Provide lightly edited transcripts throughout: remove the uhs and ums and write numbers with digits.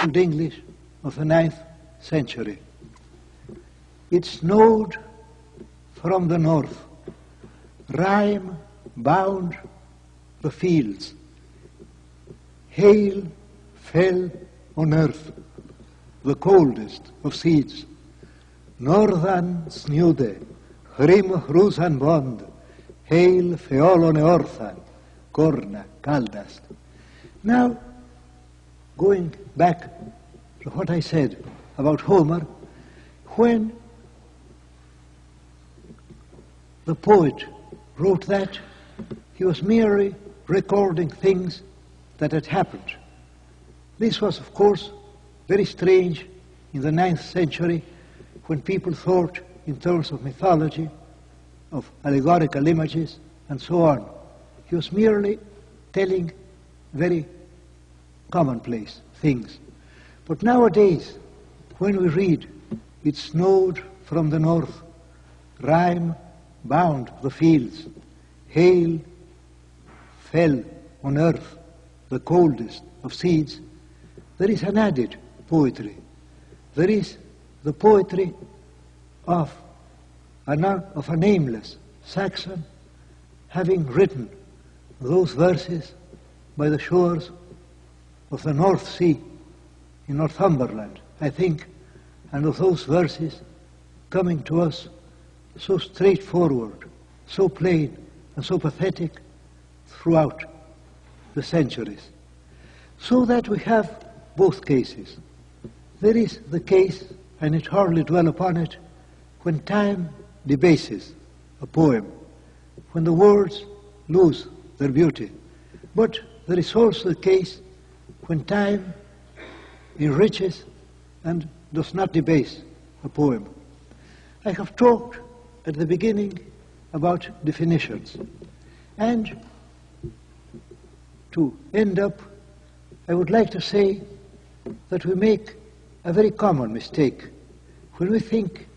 Old English of the 9th century. It snowed from the north, rime bound the fields, hail fell on earth, the coldest of seeds. Norðan snjóði, hrimhrusan bond, hail feolone orthan, corna caldast. Now, going back to what I said about Homer, when the poet wrote that, he was merely recording things that had happened. This was, of course, very strange in the 9th century, when people thought in terms of mythology, of allegorical images, and so on. He was merely telling very commonplace things. But nowadays, when we read, it snowed from the north, rime bound the fields, hail fell on earth, the coldest of seeds, there is an added poetry. There is the poetry of a nameless Saxon having written those verses by the shores of the North Sea in Northumberland, I think, and of those verses coming to us so straightforward, so plain, and so pathetic throughout the centuries. So that we have both cases. There is the case, I need hardly dwell upon it, when time debases a poem, when the words lose their beauty. But there is also the case when time enriches and does not debase a poem. I have talked at the beginning about definitions. And to end up, I would like to say that we make a very common mistake when we think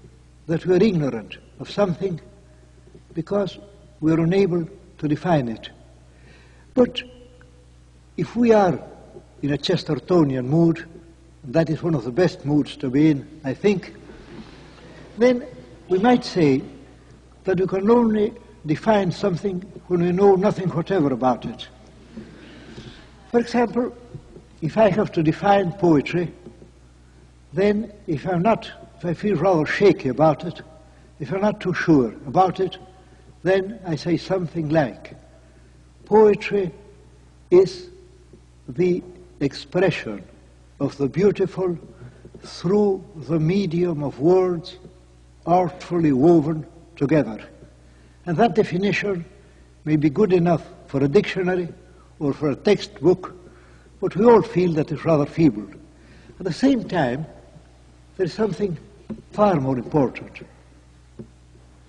that we are ignorant of something because we are unable to define it. But if we are in a Chestertonian mood, that is one of the best moods to be in, I think, then we might say that we can only define something when we know nothing whatever about it. For example, if I have to define poetry, then if I feel rather shaky about it, if I'm not too sure about it, then I say something like, poetry is the expression of the beautiful through the medium of words artfully woven together. And that definition may be good enough for a dictionary or for a textbook, but we all feel that it's rather feeble. At the same time, there is something far more important,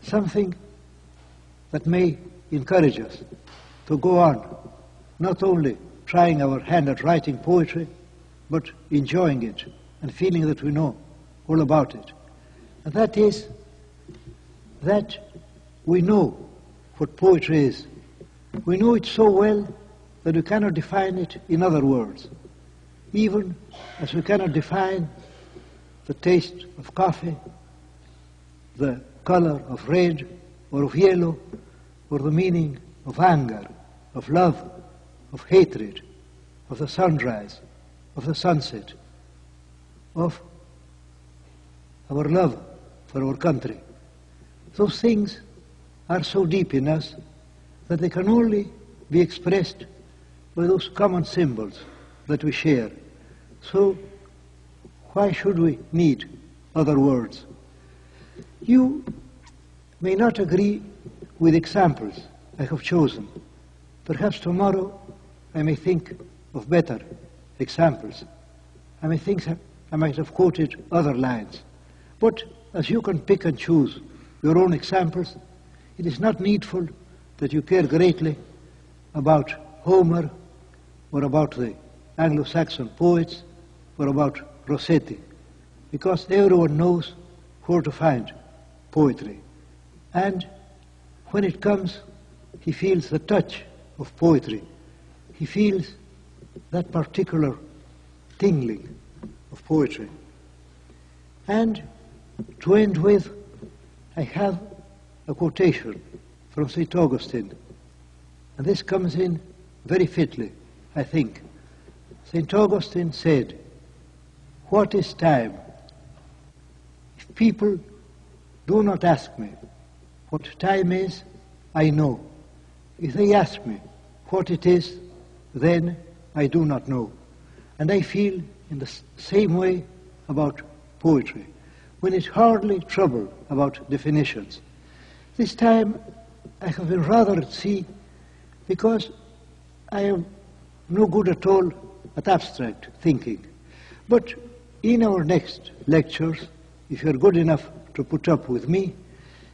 something that may encourage us to go on, not only trying our hand at writing poetry, but enjoying it and feeling that we know all about it. And that is that we know what poetry is. We know it so well that we cannot define it in other words, even as we cannot define the taste of coffee, the color of red or of yellow, or the meaning of anger, of love, of hatred, of the sunrise, of the sunset, of our love for our country. Those things are so deep in us that they can only be expressed by those common symbols that we share. So why should we need other words? You may not agree with examples I have chosen. Perhaps tomorrow I may think of better examples. I may think that I might have quoted other lines. But as you can pick and choose your own examples, it is not needful that you care greatly about Homer or about the Anglo-Saxon poets or about Rossetti, because everyone knows where to find poetry. And when it comes, he feels the touch of poetry. He feels that particular tingling poetry. And to end with, I have a quotation from St. Augustine. And this comes in very fitly, I think. St. Augustine said, "What is time? If people do not ask me what time is, I know. If they ask me what it is, then I do not know." And I feel in the same way about poetry, when it's hardly trouble about definitions. This time I have been rather at sea because I am no good at all at abstract thinking. But in our next lectures, if you're good enough to put up with me,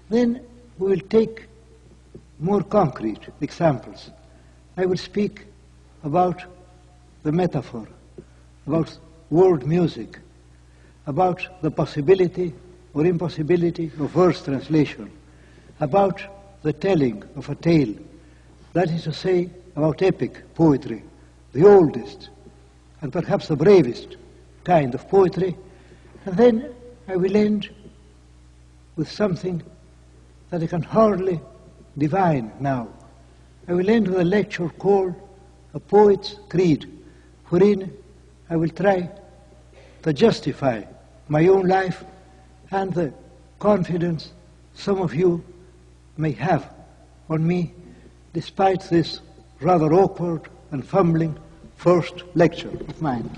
then we will take more concrete examples. I will speak about the metaphor, about world music, about the possibility or impossibility of verse translation, about the telling of a tale, that is to say, about epic poetry, the oldest and perhaps the bravest kind of poetry. And then I will end with something that I can hardly divine now. I will end with a lecture called A Poet's Creed, wherein I will try to justify my own life and the confidence some of you may have on me, despite this rather awkward and fumbling first lecture of mine.